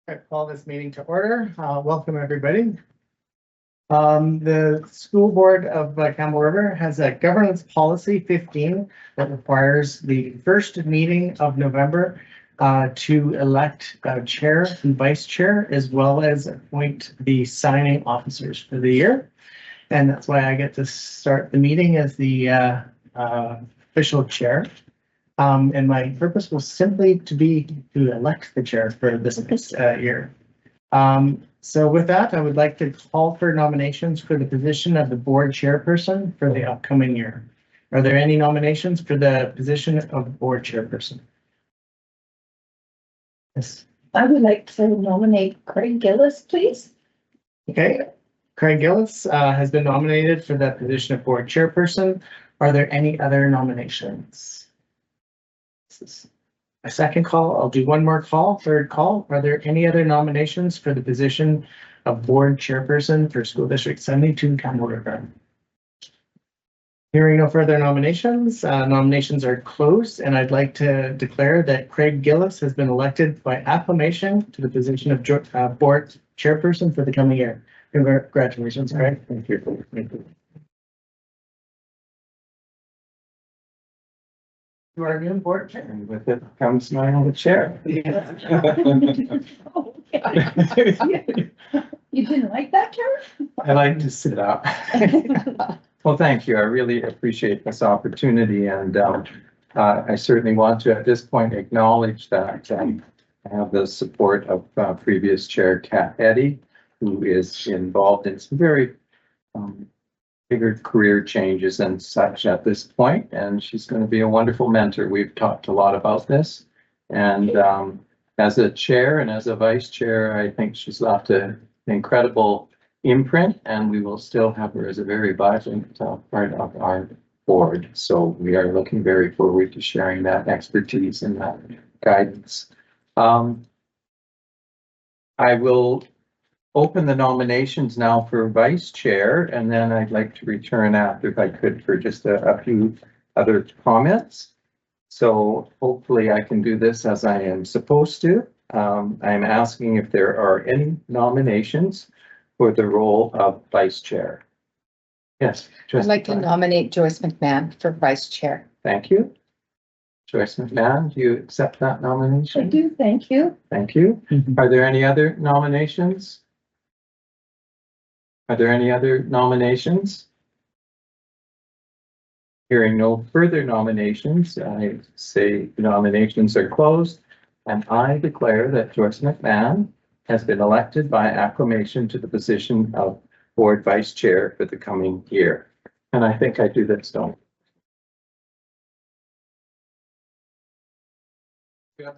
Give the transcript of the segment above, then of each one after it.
I call this meeting to order. Welcome, everybody. The school board of Campbell River has a governance policy 15 that requires the first meeting of November to elect a chair and vice chair, as well as appoint the signing officers for the year. And that's why I get to start the meeting as the official chair. And my purpose was simply to elect the chair for this year. So with that, I would like to call for nominations for the position of the board chairperson for the upcoming year. Are there any nominations for the position of board chairperson? Yes. I would like to nominate Craig Gillis, please. Okay. Craig Gillis has been nominated for the position of board chairperson. Are there any other nominations? This is a second call. I'll do one more call, third call. Are there any other nominations for the position of board chairperson for School District 72 Campbell River? Hearing no further nominations, nominations are closed, and I'd like to declare that Craig Gillis has been elected by acclamation to the position of board chairperson for the coming year. Congratulations, Craig. Thank you. Thank you. You are new board chair. And with it comes my own chair. Yeah. Oh, you didn't like that, Karen? I like to sit up. Well, thank you. I really appreciate this opportunity, and I certainly want to, at this point, acknowledge that I have the support of previous chair Kat Eddy, who is involved in some very bigger career changes and such at this point, and she's going to be a wonderful mentor. We've talked a lot about this, and as a chair and as a vice chair, I think she's left an incredible imprint, and we will still have her as a very vibrant part of our board. So we are looking very forward to sharing that expertise and that guidance. I will open the nominations now for vice chair, and then I'd like to return after, if I could, for just a few other comments. So hopefully I can do this as I am supposed to. I'm asking if there are any nominations for the role of vice chair. Yes. I'd like to nominate Joyce McMahon for vice chair. Thank you. Joyce McMahon, do you accept that nomination? I do, thank you. Thank you. Are there any other nominations? Are there any other nominations? Hearing no further nominations, I say nominations are closed, and I declare that Joyce McMahon has been elected by acclamation to the position of board vice chair for the coming year. And I think I do this, don't I?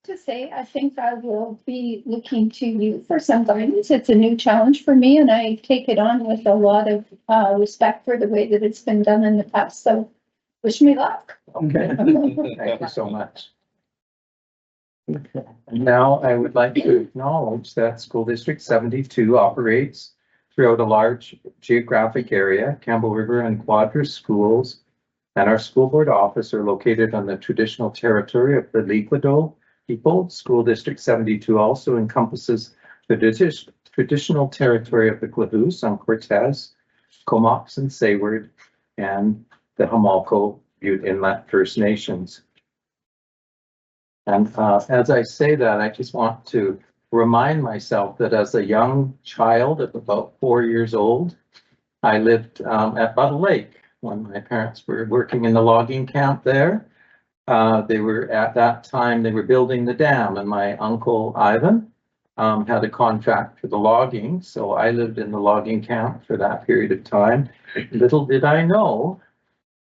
To say, I think I will be looking to you for some guidance. It's a new challenge for me, and I take it on with a lot of respect for the way that it's been done in the past. So wish me luck. Okay, thank you so much. Okay. And now I would like to acknowledge that School District 72 operates throughout a large geographic area. Campbell River and Quadras schools and our school board office are located on the traditional territory of the Liquido people. School District 72 also encompasses the traditional territory of the Klahoos on Cortez, Comox and Sayward, and the Hamalco Butte Inlet First Nations. And as I say that, I just want to remind myself that as a young child of about 4 years old, I lived at Buttle Lake when my parents were working in the logging camp there. They were at that time, they were building the dam, and my uncle Ivan had a contract for the logging. So I lived in the logging camp for that period of time. Little did I know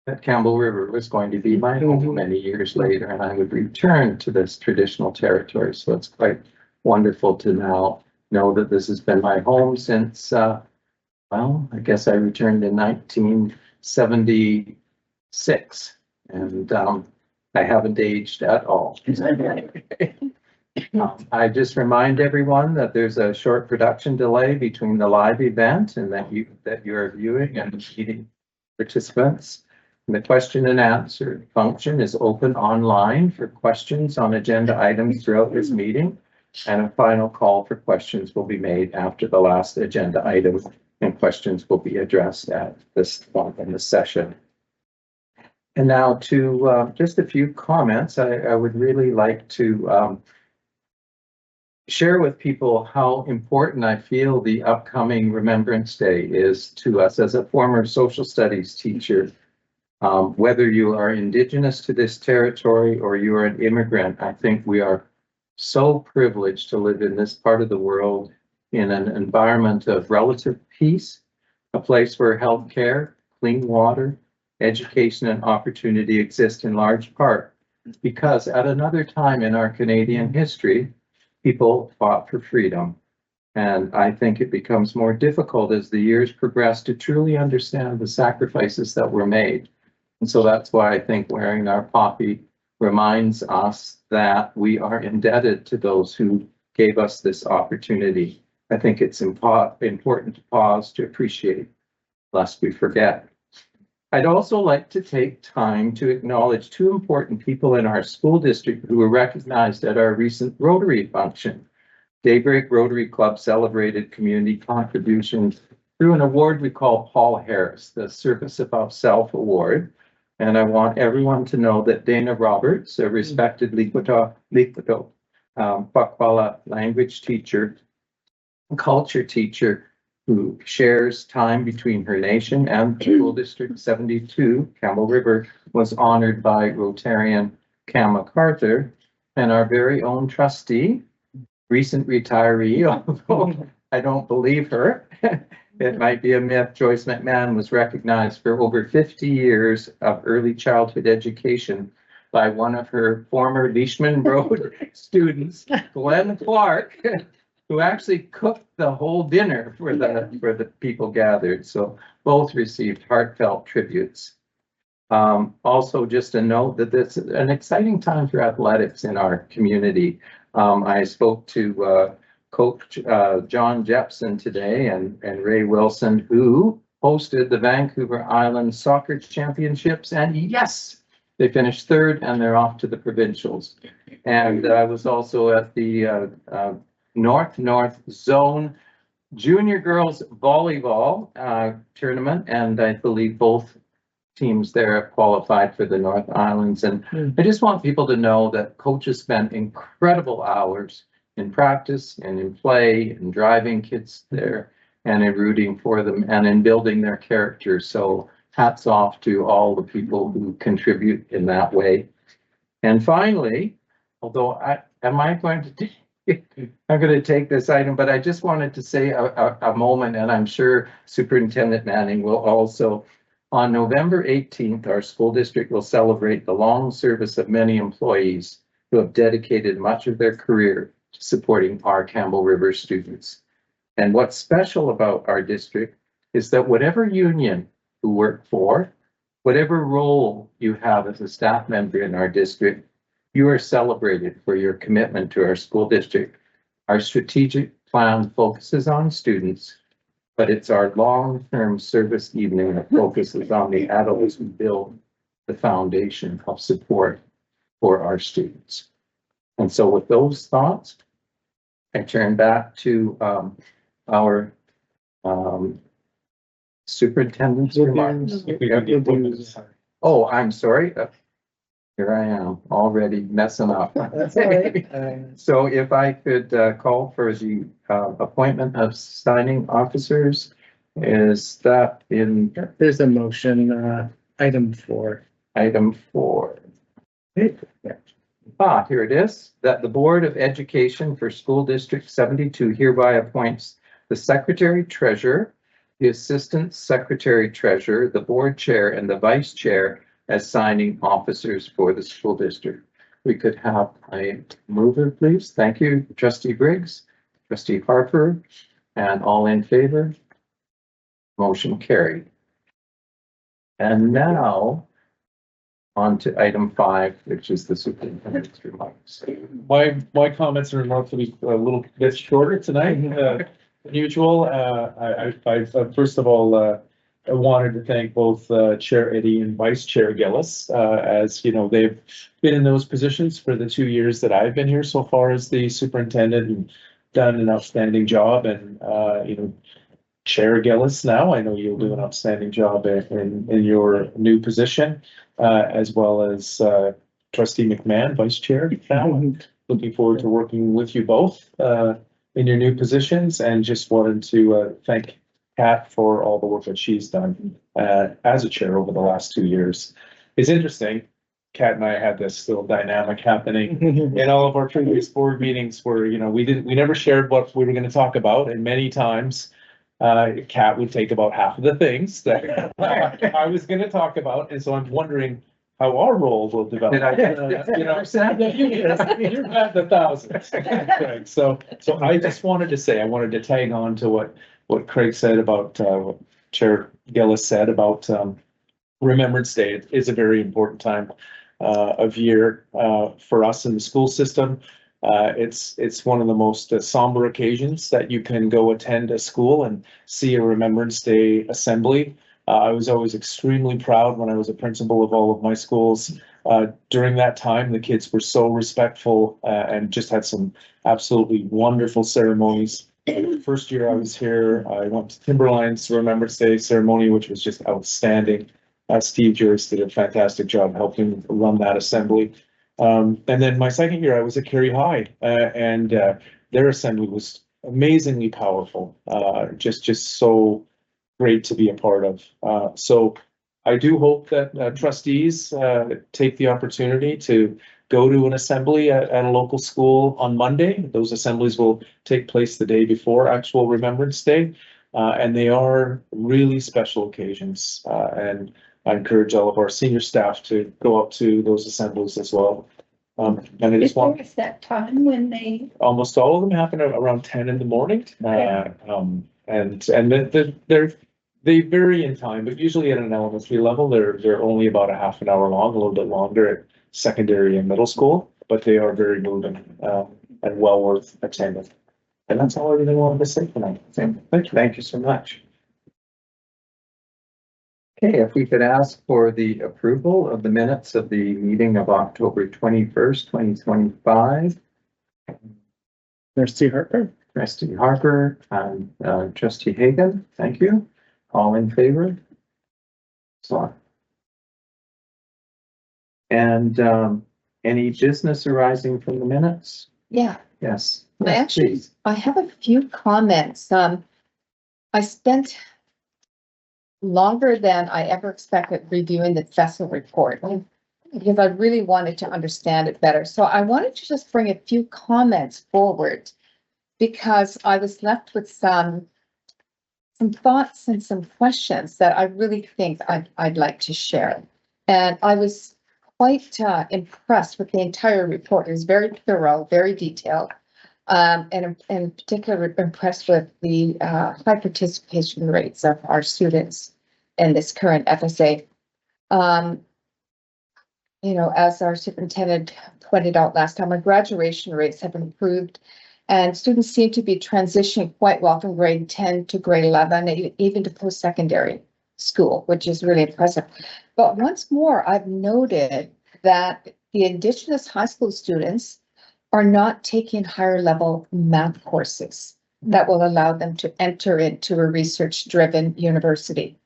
that Campbell River was going to be my home many years later, and I would return to this traditional territory. So it's quite wonderful to now know that this has been my home since, well, I guess I returned in 1976, and I haven't aged at all. I just remind everyone that there's a short production delay between the live event and that you are viewing and meeting participants. The question and answer function is open online for questions on agenda items throughout this meeting. And a final call for questions will be made after the last agenda item, and questions will be addressed at this point in the session. And now to just a few comments. I would really like to share with people how important I feel the upcoming Remembrance Day is to us. As a former social studies teacher, whether you are Indigenous to this territory or you are an immigrant, I think we are so privileged to live in this part of the world in an environment of relative peace, a place where healthcare, clean water, education, and opportunity exist in large part because at another time in our Canadian history, people fought for freedom. And I think it becomes more difficult as the years progress to truly understand the sacrifices that were made. And so that's why I think wearing our poppy reminds us that we are indebted to those who gave us this opportunity. I think it's important to pause to appreciate, lest we forget. I'd also like to take time to acknowledge two important people in our school district who were recognized at our recent Rotary function. Daybreak Rotary Club celebrated community contributions through an award we call Paul Harris, the Service Above Self Award. And I want everyone to know that Dana Roberts, a respected Likwito Pakwala language teacher, culture teacher, who shares time between her nation and School District 72, Campbell River, was honored by Rotarian Cam MacArthur, and our very own trustee, recent retiree, although I don't believe her. It might be a myth. Joyce McMahon was recognized for over 50 years of early childhood education by one of her former Leishman Road students, Glenn Clark, who actually cooked the whole dinner for the people gathered. So both received heartfelt tributes. Also, just a note that this is an exciting time for athletics in our community. I spoke to Coach John Jepson today and Ray Wilson, who hosted the Vancouver Island Soccer Championships, and yes, they finished third and they're off to the provincials. And I was also at the North Zone Junior Girls Volleyball tournament, and I believe both teams there have qualified for the North Islands. And I just want people to know that coaches spent incredible hours in practice and in play and driving kids there and in rooting for them and in building their character. So hats off to all the people who contribute in that way. And finally, although I'm going to take this item, but I just wanted to say a moment, and I'm sure Superintendent Manning will also. On November 18th, our school district will celebrate the long service of many employees who have dedicated much of their career to supporting our Campbell River students. And what's special about our district is that whatever union you work for, whatever role you have as a staff member in our district, you are celebrated for your commitment to our school district. Our strategic plan focuses on students, but it's our long-term service evening that focuses on the adults who build the foundation of support for our students. And so with those thoughts, I turn back to our superintendent's remarks. Oh, I'm sorry. Here I am already messing up. That's all right. So if I could call for the appointment of signing officers, is that in There's a motion, item 4. item 4? Here it is, that the Board of Education for School District 72 hereby appoints the Secretary Treasurer, the Assistant Secretary Treasurer, the Board Chair, and the Vice Chair as signing officers for the school district. We could have a mover, please. Thank you, Trustee Briggs, Trustee Harper, and all in favor. Motion carried. And now on to item 5, which is the superintendent's remarks. My comments and remarks will be a little bit shorter tonight than usual. I first of all I wanted to thank both Chair Eddy and Vice Chair Gillis, as you know, they've been in those positions for the 2 years that I've been here so far as the superintendent and done an outstanding job. And you know, Chair Gillis, now I know you'll do an outstanding job in your new position, as well as Trustee McMahon, Vice Chair. Now, looking forward to working with you both in your new positions, and just wanted to thank Kat for all the work that she's done as a chair over the last 2 years. It's interesting. Kat and I had this little dynamic happening in all of our previous board meetings where, you know, we never shared what we were going to talk about, and many times Kat would take about half of the things that I was going to talk about, and so I'm wondering how our role will develop. You know, you've had the thousands. Craig. So I just wanted to say, I wanted to tag on to what Craig said about what Chair Gillis said about Remembrance Day. It is a very important time of year for us in the school system. It's one of the most somber occasions that you can go attend a school and see a Remembrance Day assembly. I was always extremely proud when I was a principal of all of my schools. During that time, the kids were so respectful and just had some absolutely wonderful ceremonies. First year I was here, I went to Timberline's Remembrance Day ceremony, which was just outstanding. Steve Joyce did a fantastic job helping run that assembly. And then my second year I was at Kerry High, and their assembly was amazingly powerful. Just so great to be a part of. So I do hope that trustees take the opportunity to go to an assembly at a local school on Monday. Those assemblies will take place the day before actual Remembrance Day, and they are really special occasions. And I encourage all of our senior staff to go up to those assemblies as well. And I just want. Is that time when they? Almost all of them happen around 10 in the morning. And they vary in time, but usually at an elementary level, they're only about a half an hour long, a little bit longer at secondary and middle school, but they are very moving and well worth attending. And that's all I really wanted to say tonight. Thank you so much. Okay, if we could ask for the approval of the minutes of the meeting of October 21st, 2025. Trustee Harper. Trustee Harper and Trustee Hagan, thank you. All in favor? So. And any business arising from the minutes? Yeah, Yes. I actually, Please. I have a few comments. I spent longer than I ever expected reviewing the festival report because I really wanted to understand it better. So I wanted to just bring a few comments forward because I was left with some thoughts and some questions that I really think I'd like to share. And I was quite impressed with the entire report. It was very thorough, very detailed. And in particular, impressed with the high participation rates of our students in this current FSA. You know, as our superintendent pointed out last time, our graduation rates have improved and students seem to be transitioning quite well from grade 10 to grade 11, even to post-secondary school, which is really impressive. But once more, I've noted that the Indigenous high school students are not taking higher level math courses that will allow them to enter into a research-driven university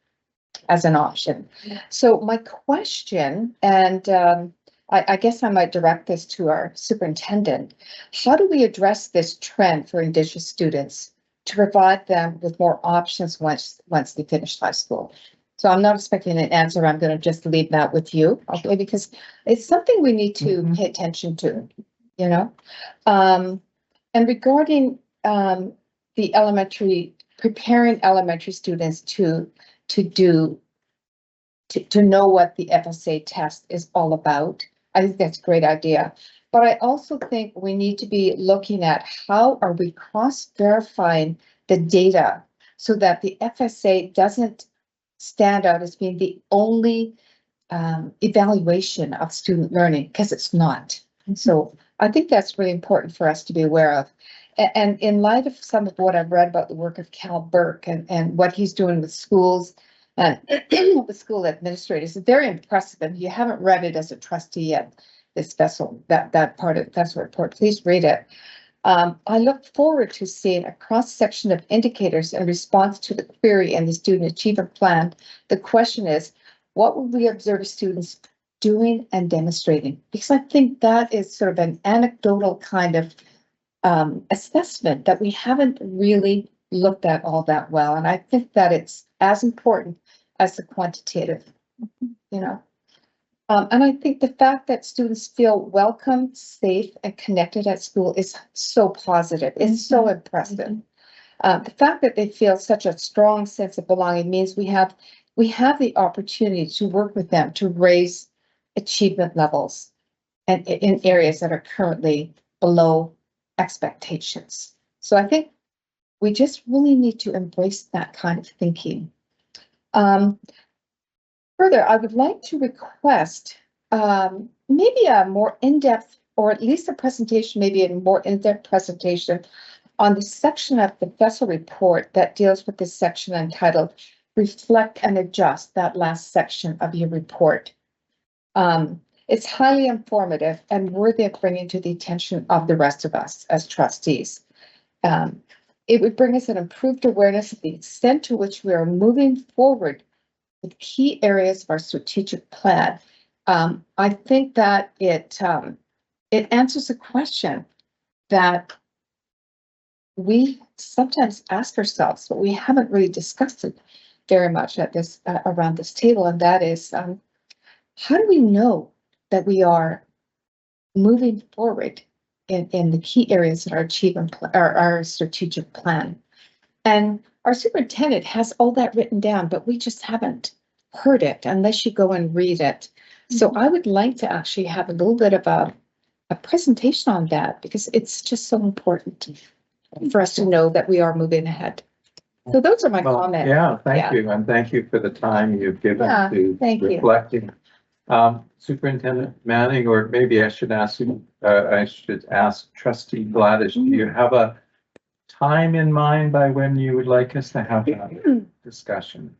as an option. So my question, and I guess I might direct this to our superintendent, how do we address this trend for Indigenous students to provide them with more options once they finish high school? So I'm not expecting an answer. I'm going to just leave that with you, okay? Because it's something we need to pay attention to, you know? And regarding the preparing elementary students to know what the FSA test is all about, I think that's a great idea. But I also think we need to be looking at how are we cross-verifying the data so that the FSA doesn't stand out as being the only evaluation of student learning, because it's not. So I think that's really important for us to be aware of. And in light of some of what I've read about the work of Cal Burke and what he's doing with schools The school administrators. It's very impressive, and if you haven't read it as a trustee yet, this vessel, that part of that's report, please read it. I look forward to seeing a cross-section of indicators in response to the query in the student achievement plan. The question is, what will we observe students doing and demonstrating? Because I think that is sort of an anecdotal kind of assessment that we haven't really looked at all that well. And I think that it's as important as the quantitative, you know. And I think the fact that students feel welcome, safe, and connected at school is so positive. It's so impressive. The fact that they feel such a strong sense of belonging means we have the opportunity to work with them to raise achievement levels and in areas that are currently below expectations. So I think we just really need to embrace that kind of thinking. Further, I would like to request maybe a more in-depth, or at least a presentation, maybe a more in-depth presentation on the section of the vessel report that deals with this section entitled Reflect and Adjust, that last section of your report. It's highly informative and worthy of bringing to the attention of the rest of us as trustees. It would bring us an improved awareness of the extent to which we are moving forward with key areas of our strategic plan. I think that it answers a question that we sometimes ask ourselves, but we haven't really discussed it very much at this around this table, and that is, how do we know that we are moving forward in the key areas of our achievement our strategic plan? And our superintendent has all that written down, but we just haven't heard it unless you go and read it. So I would like to actually have a little bit of a presentation on that, because it's just so important for us to know that we are moving ahead. So those are my comments. Yeah, thank you. And thank you for the time you've given to reflecting. Superintendent Manning, or maybe I should ask you, I should ask Trustee Gladish, do you have a time in mind by when you would like us to have that discussion?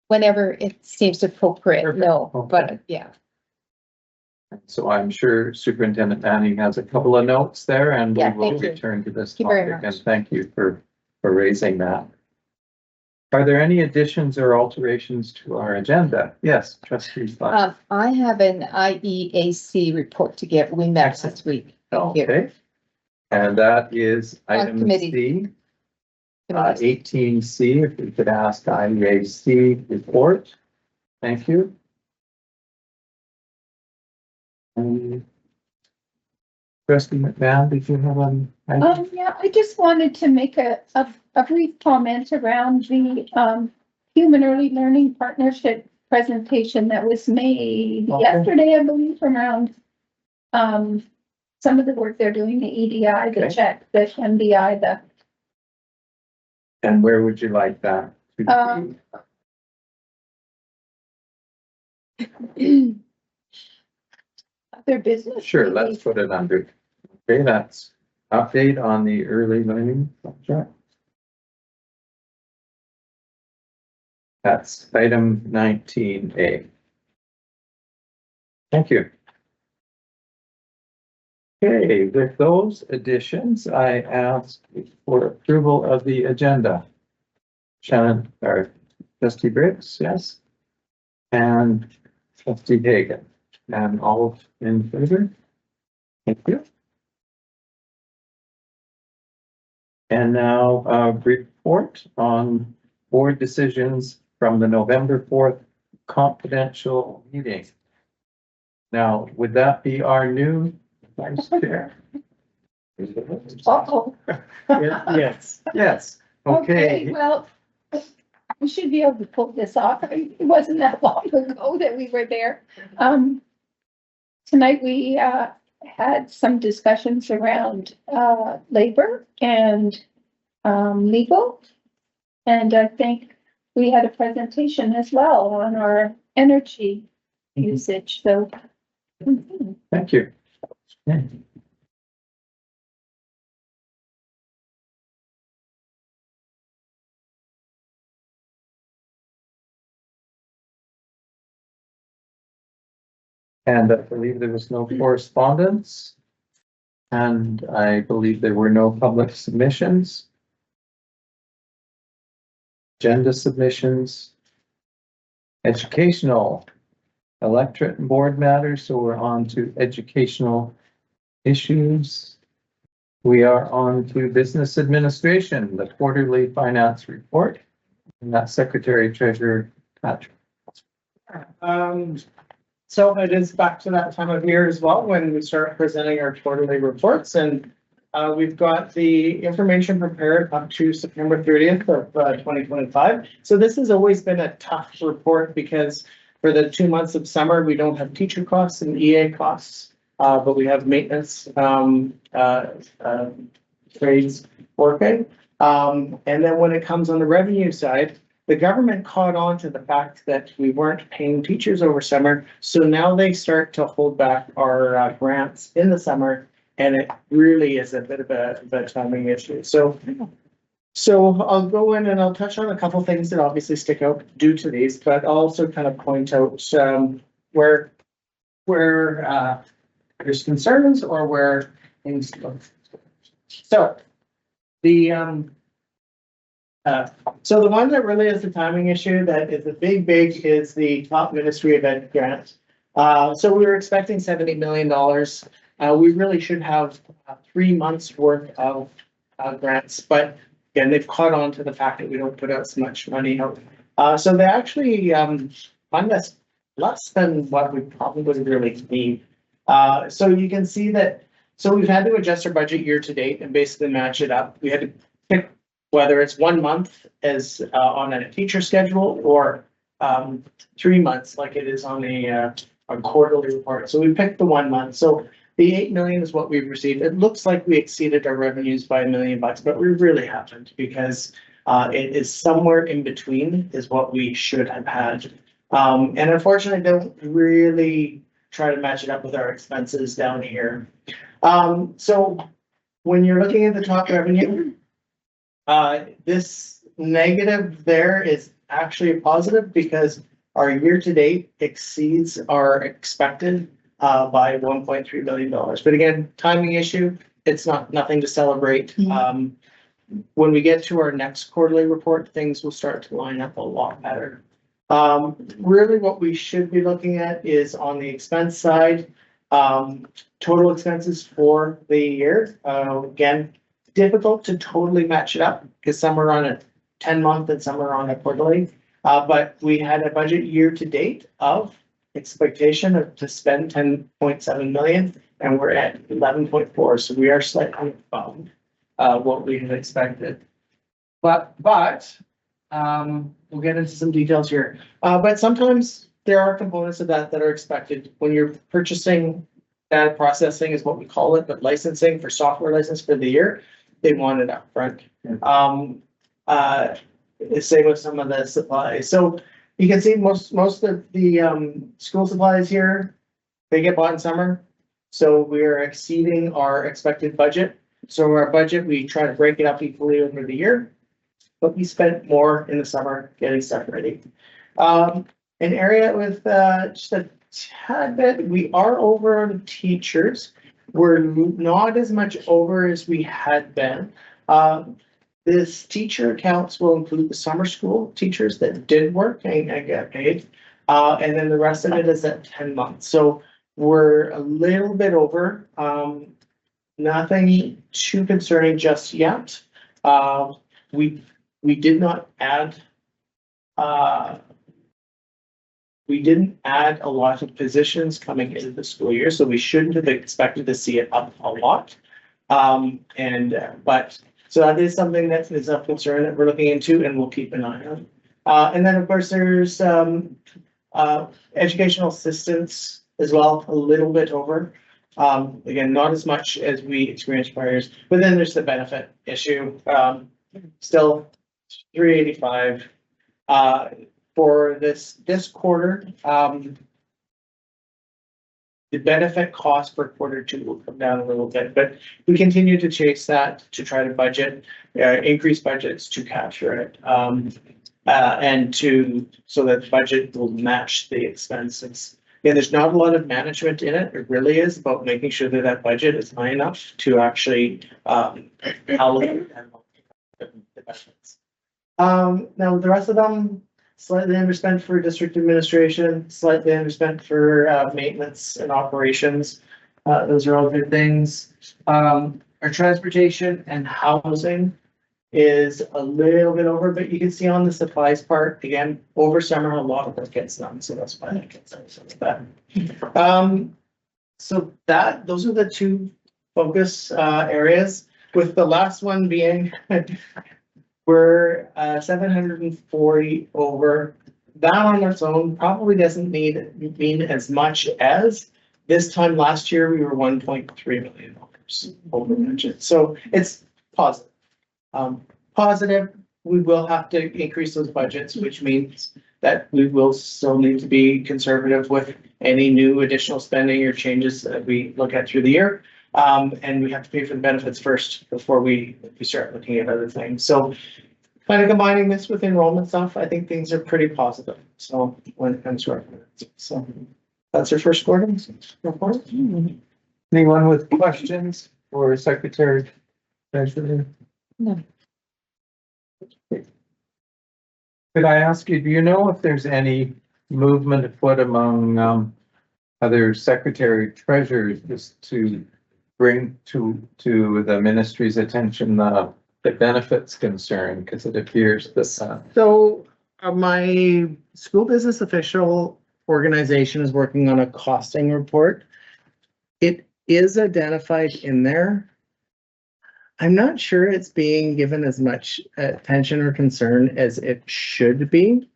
Whenever it seems appropriate. Perfect. No, Okay. but yeah. So I'm sure Superintendent Manning has a couple of notes there, and we will return to this topic. And thank you for raising that. Are there any additions or alterations to our agenda? Yes, Trustee. I have an IEAC report to give. We met this week. Okay. And that is item C. 18C, if we could ask IEAC report. Thank you. Trustee McMahon, did you have an? Yeah, I just wanted to make a brief comment around the Human Early Learning Partnership presentation that was made yesterday, I believe, around some of the work they're doing, the EDI, the check, the MBI, And where would you like that to be? Other business. Sure, let's put it under. Okay, that's update on the early learning project. That's item 19A. Thank you. Okay, with those additions, I ask for approval of the agenda. Shannon, or Trustee Briggs, yes? And Trustee Hagan, and all in favor? Thank you. And now a report on board decisions from the November 4th confidential meeting. Now, would that be our new vice chair? Uh-oh. Yes. Yes. Okay. Well, we should be able to pull this off. It wasn't that long ago that we were there. Tonight we had some discussions around labor and legal. And I think we had a presentation as well on our energy usage. So Thank you. And I believe there was no correspondence. And I believe there were no public submissions. Agenda submissions. Educational. Electorate and board matters, so we're on to educational issues. We are on to business administration, the quarterly finance report. And that's Secretary Treasurer Patrick. So it is back to that time of year as well, when we start presenting our quarterly reports, and we've got the information prepared up to September 30th of 2025. So this has always been a tough report because for the 2 months of summer, we don't have teacher costs and EA costs, but we have maintenance trades working. And then when it comes on the revenue side, the government caught on to the fact that we weren't paying teachers over summer. So now they start to hold back our grants in the summer. And it really is a bit of a timing issue. So I'll go in and I'll touch on a couple things that obviously stick out due to these, but I'll also kind of point out where there's concerns or where things look. So the one that really is the timing issue that is a big is the top Ministry of Ed grant. So we were expecting $70 million. We really should have 3 months worth of grants, but again, they've caught on to the fact that we don't put out so much money out. So they actually fund us less than what we probably would really need. So you can see that, so we've had to adjust our budget year to date and basically match it up. We had to pick whether it's 1 month as on a teacher schedule or 3 months like it is on a quarterly report. So we picked the 1 month. So the 8 million is what we've received. It looks like we exceeded our revenues by $1 million, but we really haven't because it is somewhere in between is what we should have had. And unfortunately, don't really try to match it up with our expenses down here. So when you're looking at the top revenue, this negative there is actually a positive because our year-to-date exceeds our expected by $1.3 billion. But again, timing issue, it's nothing to celebrate. When we get to our next quarterly report, things will start to line up a lot better. Really what we should be looking at is on the expense side, total expenses for the year. Again, difficult to totally match it up because some are on a 10-month and some are on a quarterly. But we had a budget year to date of expectation of to spend 10.7 million and we're at 11.4. So we are slightly above what we had expected. But we'll get into some details here. But sometimes there are components of that are expected when you're purchasing data processing is what we call it, but licensing for software license for the year, they want it up front. Same with some of the supplies. So you can see most of the school supplies here, they get bought in summer. So we are exceeding our expected budget. So our budget, we try to break it up equally over the year, but we spent more in the summer getting stuff ready. An area with just a tad bit, we are over on teachers. We're not as much over as we had been. This teacher accounts will include the summer school teachers that did work and get paid. And then the rest of it is at 10 months. So we're a little bit over. Nothing too concerning just yet. We did not add we didn't add a lot of positions coming into the school year, so we shouldn't have expected to see it up a lot. But so that is something that is of concern that we're looking into and we'll keep an eye on. And then of course there's educational assistance as well, a little bit over. Again, not as much as we experienced prior years, but then there's the benefit issue. Still 385 for this quarter. The benefit cost for quarter 2 will come down a little bit, but we continue to chase that to try to budget, increase budgets to capture it, and so that the budget will match the expenses. Yeah, there's not a lot of management in it. It really is about making sure that that budget is high enough to actually, allocate the benefits. Now the rest of them slightly underspent for district administration, slightly underspent for, maintenance and operations. Those are all good things. Our transportation and housing is a little bit over, but you can see on the supplies part, again, over summer, a lot of that gets done, so that's why that gets done, some of that. So those are the two focus, areas, with the last one being, we're, 740 over. That on its own probably doesn't mean as much as this time last year, we were $1.3 million over budget, so it's positive. Positive, we will have to increase those budgets, which means that we will still need to be conservative with any new additional spending or changes that we look at through the year. And we have to pay for the benefits first before we start looking at other things. So kind of combining this with enrollment stuff, I think things are pretty positive. So when it comes to our, so that's our first quarter report. Anyone with questions for Secretary Treasurer? No. Could I ask you, do you know if there's any movement afoot among other secretary treasurers just to bring to the ministry's attention the benefits concern? Because it appears that So my school business official organization is working on a costing report. It is identified in there. I'm not sure it's being given as much attention or concern as it should be.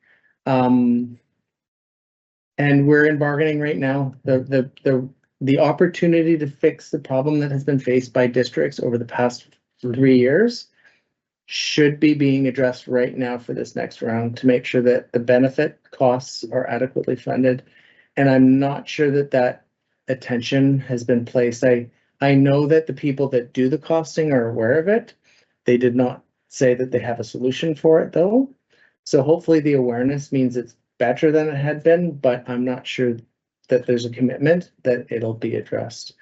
And we're in bargaining right now. The opportunity to fix the problem that has been faced by districts over the past 3 years should be being addressed right now for this next round to make sure that the benefit costs are adequately funded. And I'm not sure that that attention has been placed. I know that the people that do the costing are aware of it. They did not say that they have a solution for it though. So hopefully the awareness means it's better than it had been, but I'm not sure that there's a commitment that it'll be addressed.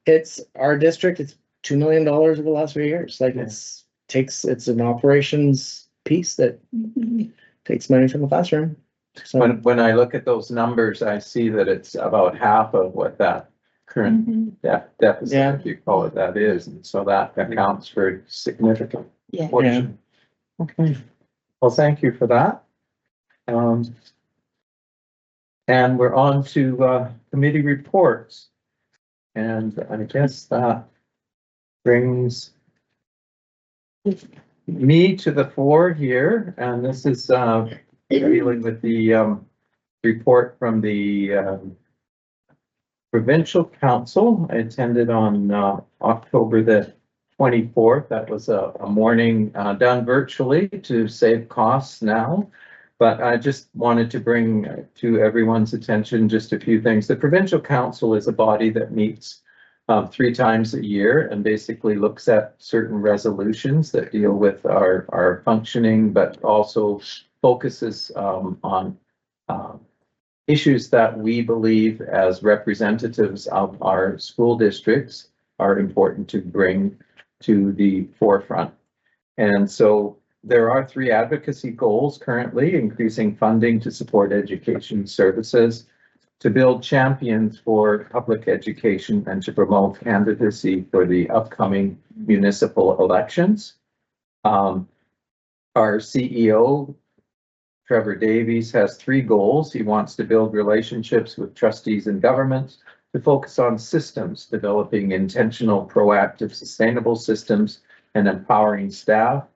It's our district, it's $2 million over the last 3 years. Like it's an operations piece that takes money from the classroom. So when I look at those numbers, I see that it's about half of what that current deficit, Yeah. if you call it that, is. And so that accounts for a significant Yeah. portion. Okay. Well, thank you for that. And we're on to committee reports. And I guess that brings me to the fore here. And this is dealing with the report from the provincial council. I attended on October the 24th. That was a morning done virtually to save costs now. But I just wanted to bring to everyone's attention just a few things. The provincial council is a body that meets 3 times a year and basically looks at certain resolutions that deal with our functioning, but also focuses on issues that we believe as representatives of our school districts are important to bring to the forefront. And so there are 3 advocacy goals currently: increasing funding to support education services, to build champions for public education, and to promote candidacy for the upcoming municipal elections. Our CEO, Trevor Davies, has 3 goals. He wants to build relationships with trustees and governments, to focus on systems, developing intentional, proactive, sustainable systems, and empowering staff,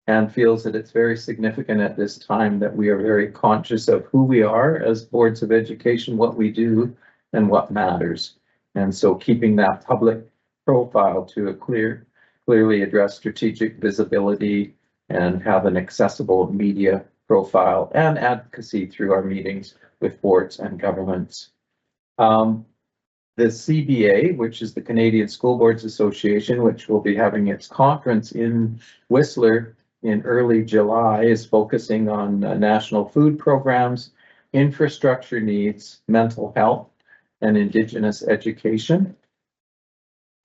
and feels that it's very significant at this time that we are very conscious of who we are as boards of education, what we do, and what matters. And so keeping that public profile to a clearly address strategic visibility and have an accessible media profile and advocacy through our meetings with boards and governments. The CBA, which is the Canadian School Boards Association, which will be having its conference in Whistler in early July, is focusing on national food programs, infrastructure needs, mental health, and Indigenous Education.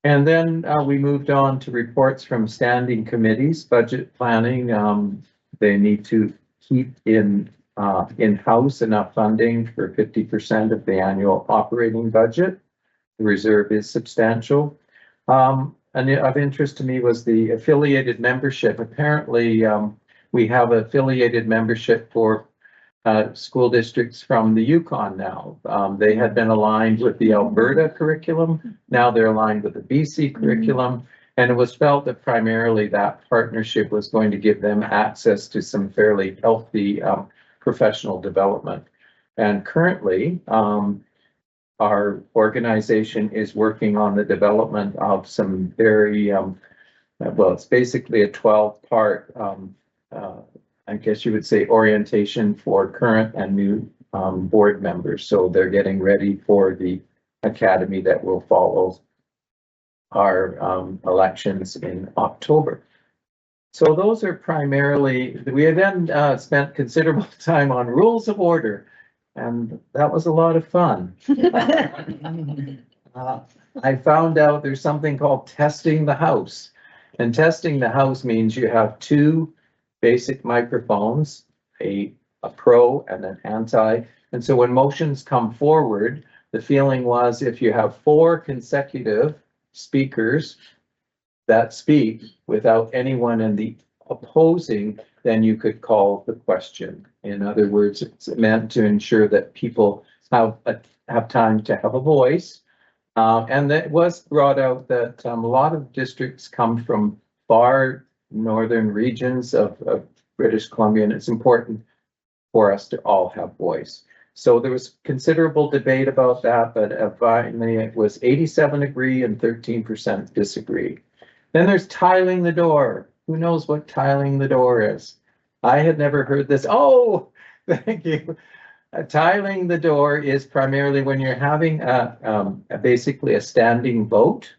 And then we moved on to reports from standing committees, budget planning. They need to keep in-house enough funding for 50% of the annual operating budget. The reserve is substantial. And of interest to me was the affiliated membership. Apparently, we have affiliated membership for school districts from the Yukon now. They had been aligned with the Alberta curriculum. Now they're aligned with the BC curriculum. And it was felt that primarily that partnership was going to give them access to some fairly healthy professional development. And currently, our organization is working on the development of some very, well, it's basically a 12-part I guess you would say orientation for current and new board members. So they're getting ready for the academy that will follow our elections in October. So those are primarily, we then spent considerable time on rules of order, and that was a lot of fun. I found out there's something called testing the house, and testing the house means you have two basic microphones, a pro and an anti. And so when motions come forward, the feeling was if you have 4 consecutive speakers that speak without anyone in the opposing, then you could call the question. In other words, it's meant to ensure that people have time to have a voice. And that was brought out that a lot of districts come from far northern regions of British Columbia, and it's important for us to all have voice. So there was considerable debate about that, but finally it was 87 agree and 13% disagree. Then there's tiling the door. Who knows what tiling the door is? I had never heard this. Oh, thank you. Tiling the door is primarily when you're having basically a standing vote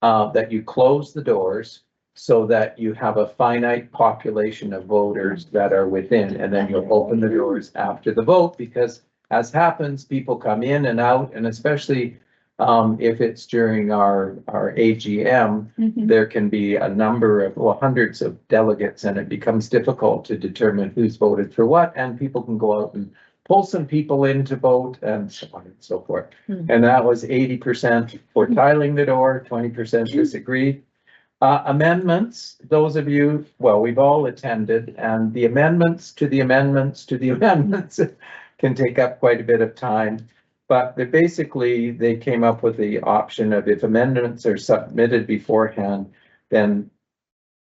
that you close the doors so that you have a finite population of voters that are within, and then you'll open the doors after the vote, because as happens, people come in and out, and especially if it's during our AGM, there can be a number of, well, hundreds of delegates, and it becomes difficult to determine who's voted for what, and people can go out and pull some people in to vote and so on and so forth. And that was 80% for tiling the door, 20% disagreed. Amendments, those of you, well, we've all attended, and the amendments to the amendments to the amendments can take up quite a bit of time. But they came up with the option of if amendments are submitted beforehand, then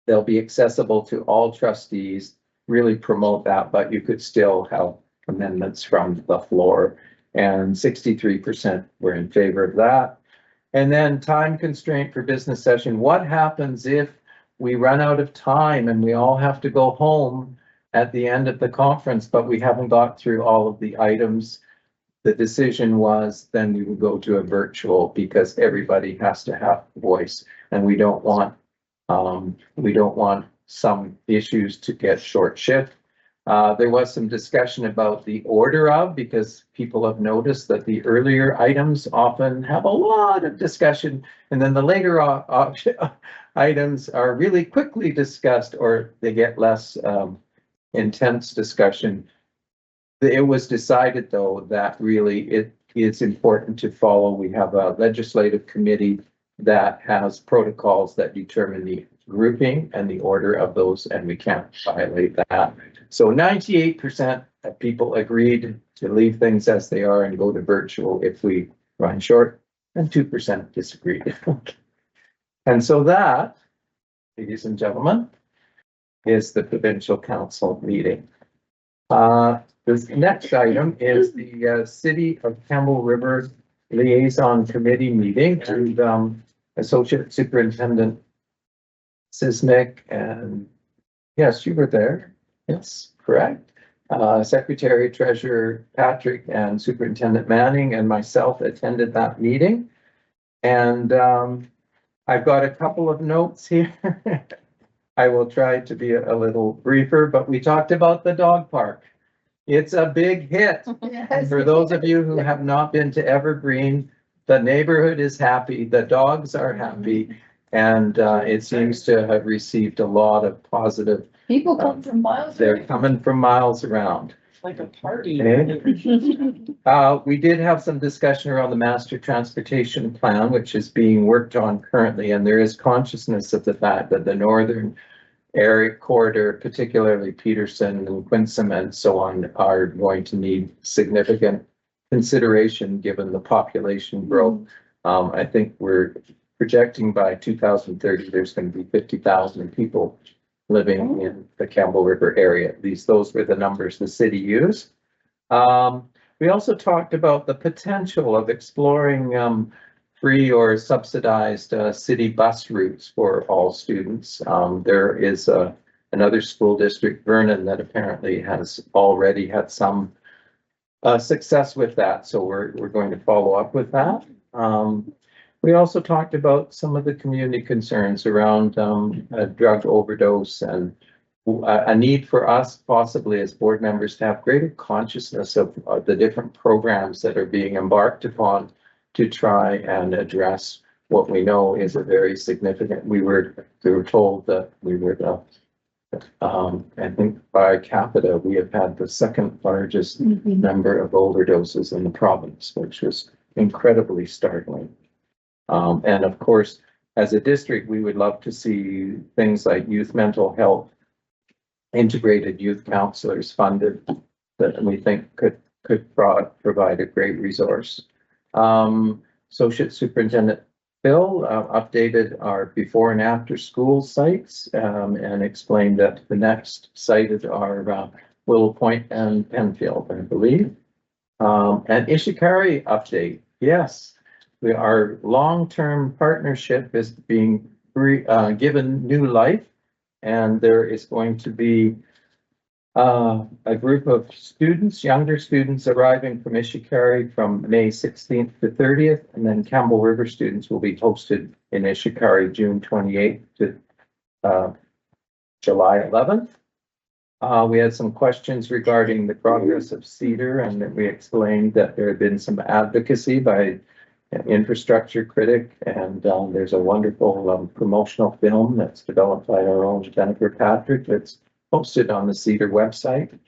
they'll be accessible to all trustees, really promote that, but you could still have amendments from the floor, and 63% were in favor of that. And then time constraint for business session. What happens if we run out of time and we all have to go home at the end of the conference, but we haven't got through all of the items? The decision was then we would go to a virtual, because everybody has to have voice, and we don't want some issues to get short shift. There was some discussion about the order of, because people have noticed that the earlier items often have a lot of discussion, and then the later items are really quickly discussed, or they get less intense discussion. It was decided, though, that really it is important to follow. We have a legislative committee that has protocols that determine the grouping and the order of those, and we can't violate that. So 98% of people agreed to leave things as they are and go to virtual if we run short, and 2% disagreed. And so that, ladies and gentlemen, is the provincial council meeting. This next item is the City of Campbell River Liaison Committee meeting, and Associate Superintendent Sismic, and yes, you were there. Yes, correct. Secretary Treasurer Patrick and Superintendent Manning and myself attended that meeting. And I've got a couple of notes here. I will try to be a little briefer, but we talked about the dog park. It's a big hit. And for those of you who have not been to Evergreen, the neighborhood is happy, the dogs are happy, and it seems to have received a lot of positive. People come from miles. They're coming from miles around. Like a party. We did have some discussion around the master transportation plan, which is being worked on currently, and there is consciousness of the fact that the northern area corridor, particularly Peterson and Quinsam and so on, are going to need significant consideration given the population growth. I think we're projecting by 2030, there's going to be 50,000 people living in the Campbell River area. At least those were the numbers the city used. We also talked about the potential of exploring free or subsidized city bus routes for all students. There is another school district, Vernon, that apparently has already had some success with that. So we're going to follow up with that. We also talked about some of the community concerns around drug overdose and a need for us possibly as board members to have greater consciousness of the different programs that are being embarked upon to try and address what we know is a very significant. We were told that we were the I think by capita we have had the second largest number of overdoses in the province, which was incredibly startling. And of course, as a district, we would love to see things like youth mental health, integrated youth counselors funded that we think could provide a great resource. Associate Superintendent Phil updated our before and after school sites and explained that the next sites are Willow Point and Penfield, I believe. And Ishikari update, yes. Our long-term partnership is being given new life, and there is going to be a group of students, younger students arriving from Ishikari from May 16th to 30th, and then Campbell River students will be hosted in Ishikari June 28th to July 11th. We had some questions regarding the progress of Cedar, and we explained that there had been some advocacy by an infrastructure critic, and there's a wonderful promotional film that's developed by our own Jennifer Patrick that's posted on the Cedar website.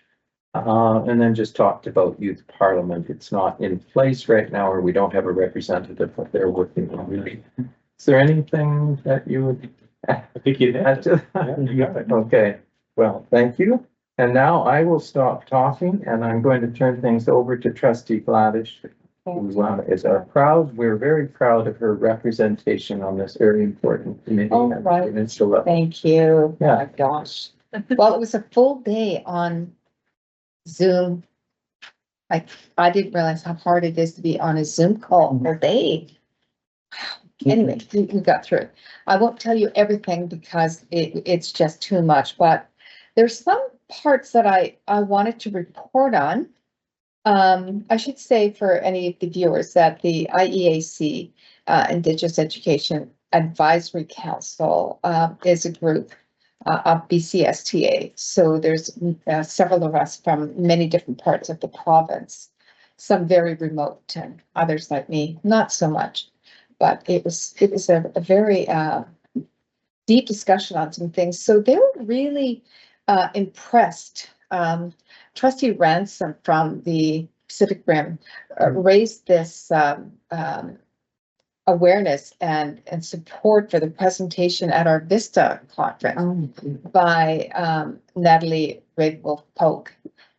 And then just talked about youth parliament. It's not in place right now, or we don't have a representative, but they're working on it. Is there anything that you would I think you add to Yeah, you got it. Okay, well, thank you. And now I will stop talking and I'm going to turn things over to Trustee Gladish, who is we're very proud of her representation on this very important committee. Oh, right. Thank you. Yeah. Oh my gosh. Well, it was a full day on Zoom. I didn't realize how hard it is to be on a Zoom call all day. Anyway, we got through it. I won't tell you everything because it's just too much, but there's some parts that I wanted to report on. I should say for any of the viewers that the IEAC, Indigenous Education Advisory Council, is a group of BCSTA. So there's several of us from many different parts of the province, some very remote and others like me, not so much. But it was a very deep discussion on some things. So they were really impressed. Trustee Ransom from the Pacific Rim raised this awareness and support for the presentation at our Vista conference by Natalie Red-Wolf-Polk,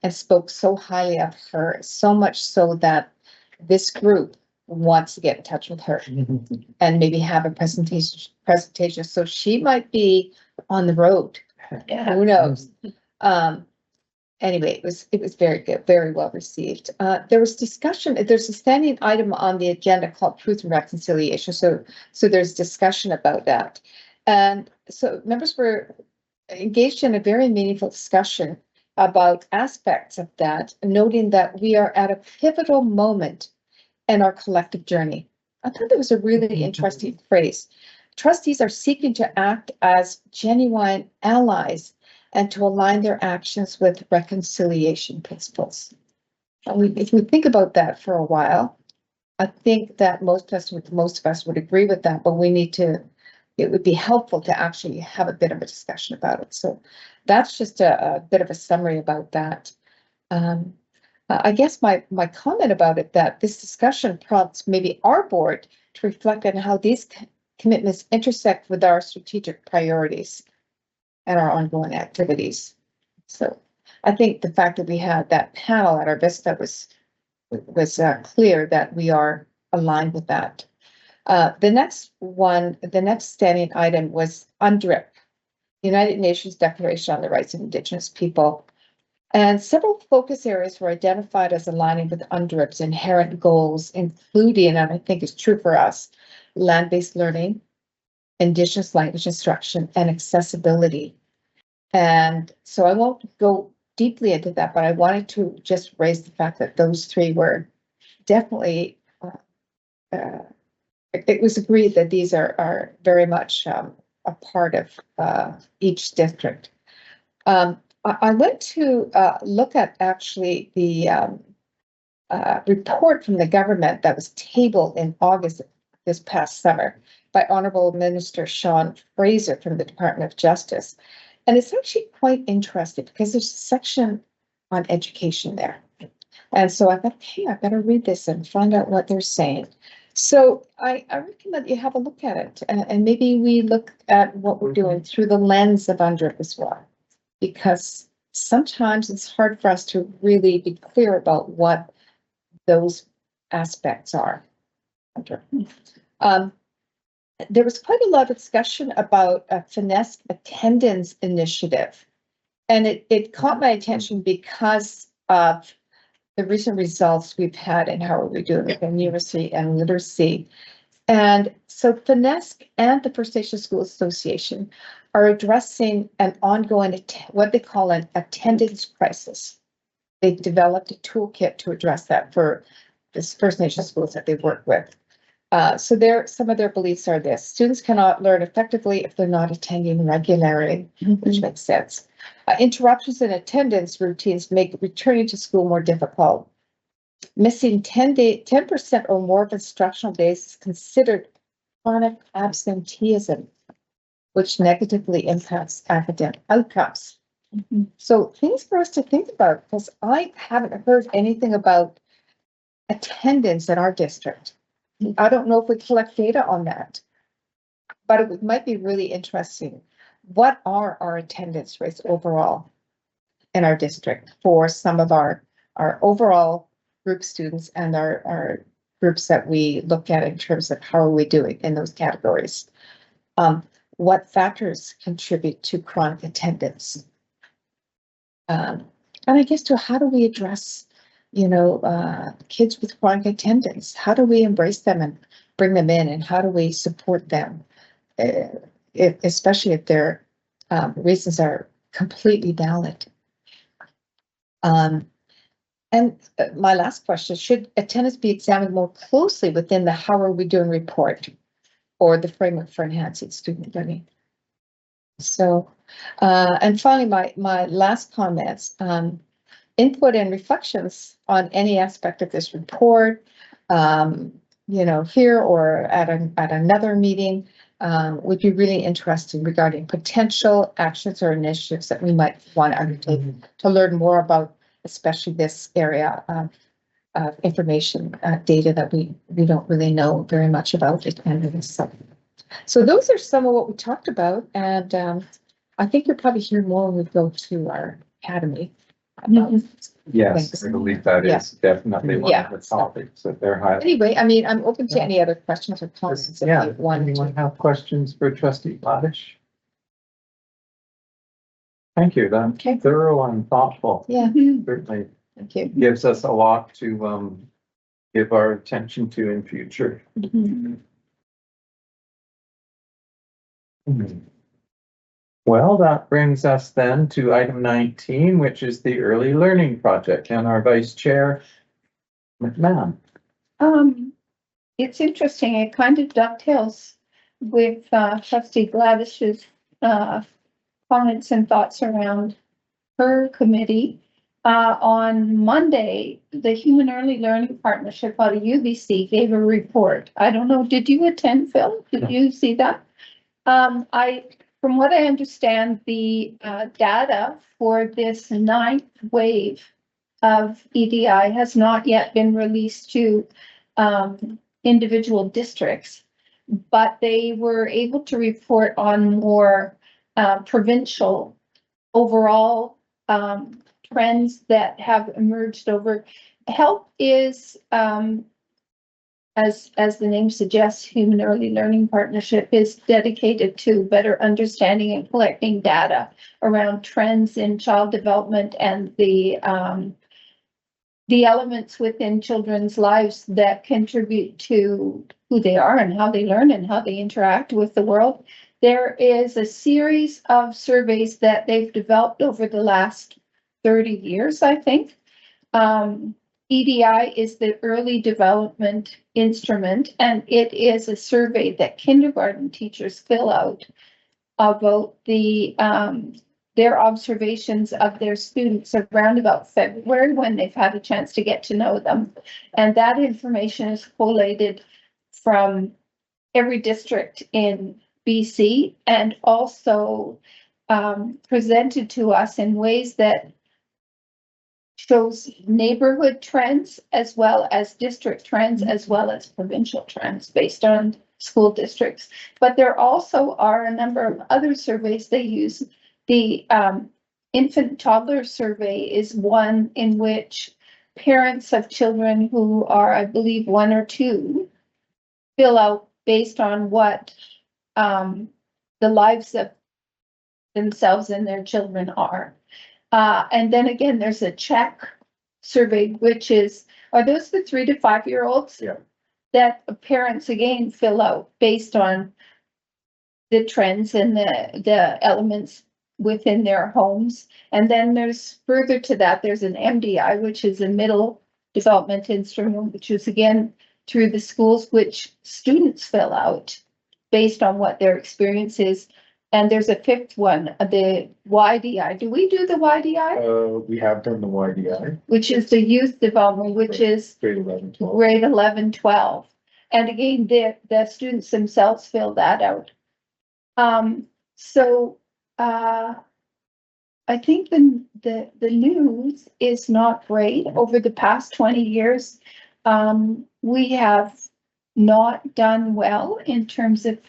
and spoke so highly of her, so much so that this group wants to get in touch with her and maybe have a presentation. So she might be on the road. Yeah. Who knows? Anyway, it was very good, very well received. There was discussion. There's a standing item on the agenda called Truth and Reconciliation. So there's discussion about that. And so members were engaged in a very meaningful discussion about aspects of that, noting that we are at a pivotal moment in our collective journey. I thought that was a really interesting phrase. Trustees are seeking to act as genuine allies and to align their actions with reconciliation principles. If we think about that for a while, I think that most of us would agree with that, but it would be helpful to actually have a bit of a discussion about it. So that's just a bit of a summary about that. I guess my comment about it, that this discussion prompts maybe our board to reflect on how these commitments intersect with our strategic priorities and our ongoing activities. So I think the fact that we had that panel at our Vista was clear that we are aligned with that. The next standing item was UNDRIP, United Nations Declaration on the Rights of Indigenous People. And several focus areas were identified as aligning with UNDRIP's inherent goals, including, and I think it's true for us, land-based learning, Indigenous language instruction, and accessibility. And so I won't go deeply into that, but I wanted to just raise the fact that those three were definitely, it was agreed that these are very much a part of each district. I went to look at actually the report from the government that was tabled in August this past summer by Honorable Minister Sean Fraser from the Department of Justice. And it's actually quite interesting because there's a section on education there. And so I thought, hey, I better read this and find out what they're saying. So I recommend you have a look at it, and maybe we look at what we're doing through the lens of UNDRIP as well, because sometimes it's hard for us to really be clear about what those aspects are. There was quite a lot of discussion about a finesse attendance initiative, and it caught my attention because of the recent results we've had and how are we doing with numeracy and literacy. And so FNESC and the First Nation School Association are addressing an ongoing, what they call an attendance crisis. They've developed a toolkit to address that for this First Nation schools that they work with. So some of their beliefs are this: students cannot learn effectively if they're not attending regularly, which makes sense. Interruptions in attendance routines make returning to school more difficult. Missing 10% or more of instructional days is considered chronic absenteeism, which negatively impacts academic outcomes. So things for us to think about, because I haven't heard anything about attendance in our district. I don't know if we collect data on that, but it might be really interesting. What are our attendance rates overall in our district for some of our overall group students and our groups that we look at in terms of how are we doing in those categories? What factors contribute to chronic attendance? And I guess to how do we address, kids with chronic attendance? How do we embrace them and bring them in, and how do we support them? Especially if their reasons are completely valid. And my last question: should attendance be examined more closely within the "How are we doing" report or the framework for enhancing student learning? So, and finally, my last comments: input and reflections on any aspect of this report, here or at another meeting. Would be really interesting regarding potential actions or initiatives that we might want to undertake to learn more about, especially this area of information data that we don't really know very much about attendance. So those are some of what we talked about, and I think you'll probably hear more when we go to our academy. Yes, I believe that is definitely one of the topics that they're highlighting. Anyway, I mean, I'm open to any other questions or comments. Anyone have questions for Trustee Gladish? Thank you. That's thorough and thoughtful. Yeah. Certainly Thank you. gives us a lot to give our attention to in future. Well, that brings us then to item 19, which is the early learning project, and our Vice Chair, McMahon. It's interesting. It kind of dovetails with Trustee Gladish's comments and thoughts around her committee. On Monday, the Human Early Learning Partnership out of UBC gave a report. I don't know, did you attend, Phil? Did you see that? From what I understand, the data for this 9th wave of EDI has not yet been released to individual districts, but they were able to report on more provincial overall trends that have emerged over. HELP is, as the name suggests, Human Early Learning Partnership is dedicated to better understanding and collecting data around trends in child development and the elements within children's lives that contribute to who they are and how they learn and how they interact with the world. There is a series of surveys that they've developed over the last 30 years, I think. EDI is the early development instrument, and it is a survey that kindergarten teachers fill out about their observations of their students around about February when they've had a chance to get to know them. And that information is collated from every district in BC and also presented to us in ways that shows neighborhood trends as well as district trends as well as provincial trends based on school districts. But there also are a number of other surveys they use. The infant toddler survey is one in which parents of children who are, I believe, 1 or 2 fill out based on what the lives of themselves and their children are. And then again, there's a check survey, which is, are those the 3 to 5 year olds? Yeah. That parents again fill out based on the trends and the elements within their homes. And then there's further to that, there's an MDI, which is a middle development instrument, which is again through the schools, which students fill out based on what their experience is. And there's a 5th one, the YDI. Do we do the YDI? We have done the YDI, Which is the youth development, which is grade 11, 12. grade 11, 12. And again, the students themselves fill that out. I think the news is not great. Over the past 20 years, we have not done well in terms of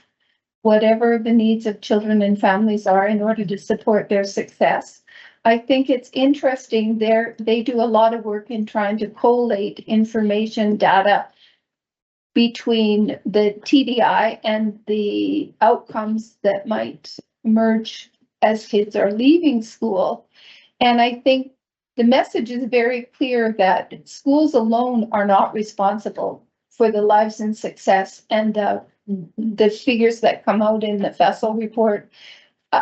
whatever the needs of children and families are in order to support their success. I think it's interesting they do a lot of work in trying to collate information data between the TDI and the outcomes that might emerge as kids are leaving school. And I think the message is very clear that schools alone are not responsible for the lives and success and the figures that come out in the Fessel report.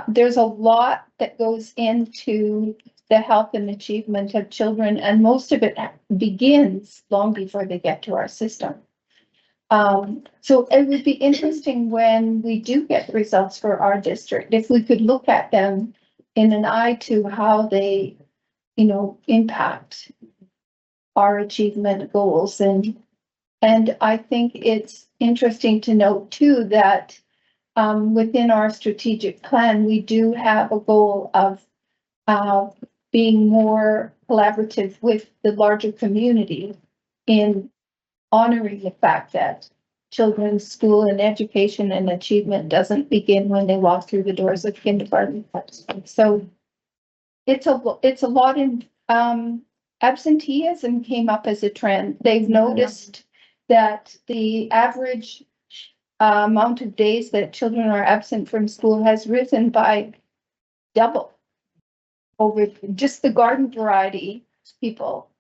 There's a lot that goes into the health and achievement of children, and most of it begins long before they get to our system. So it would be interesting when we do get the results for our district, if we could look at them in an eye to how they, impact our achievement goals. And I think it's interesting to note too that within our strategic plan, we do have a goal of being more collaborative with the larger community in honoring the fact that children's school and education and achievement doesn't begin when they walk through the doors of kindergarten. So it's a lot in absenteeism came up as a trend. They've noticed that the average amount of days that children are absent from school has risen by double over just the garden variety people.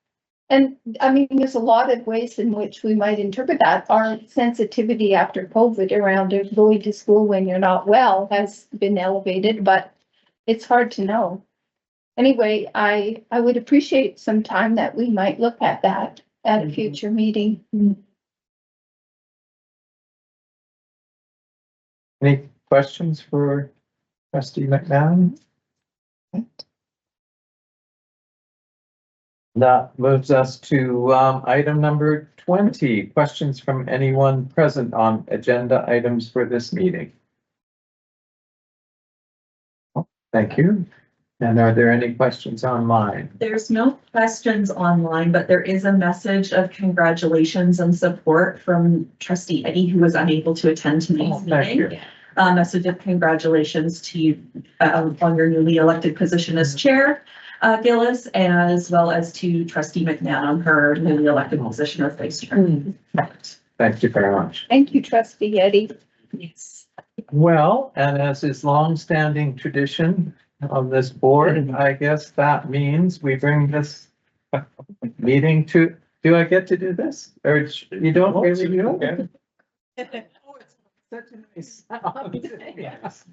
And I mean, there's a lot of ways in which we might interpret that. Our sensitivity after COVID around going to school when you're not well has been elevated, but it's hard to know. Anyway, I would appreciate some time that we might look at that at a future meeting. Any questions for Trustee McMahon? That moves us to item number 20, questions from anyone present on agenda items for this meeting. Thank you. And are there any questions online? There's no questions online, but there is a message of congratulations and support from Trustee Eddie, who was unable to attend tonight's Thank you. meeting. A message of congratulations to you on your newly elected position as chair, Gillis, as well as to Trustee McNabb on her newly elected position as vice chair. Thank you very much. Thank you, Trustee Eddie. Yes. Well, and as is longstanding tradition on this board, I guess that means we bring this meeting to, do I get to do this? Or you don't really do it? Okay. Such a nice sound. Yes.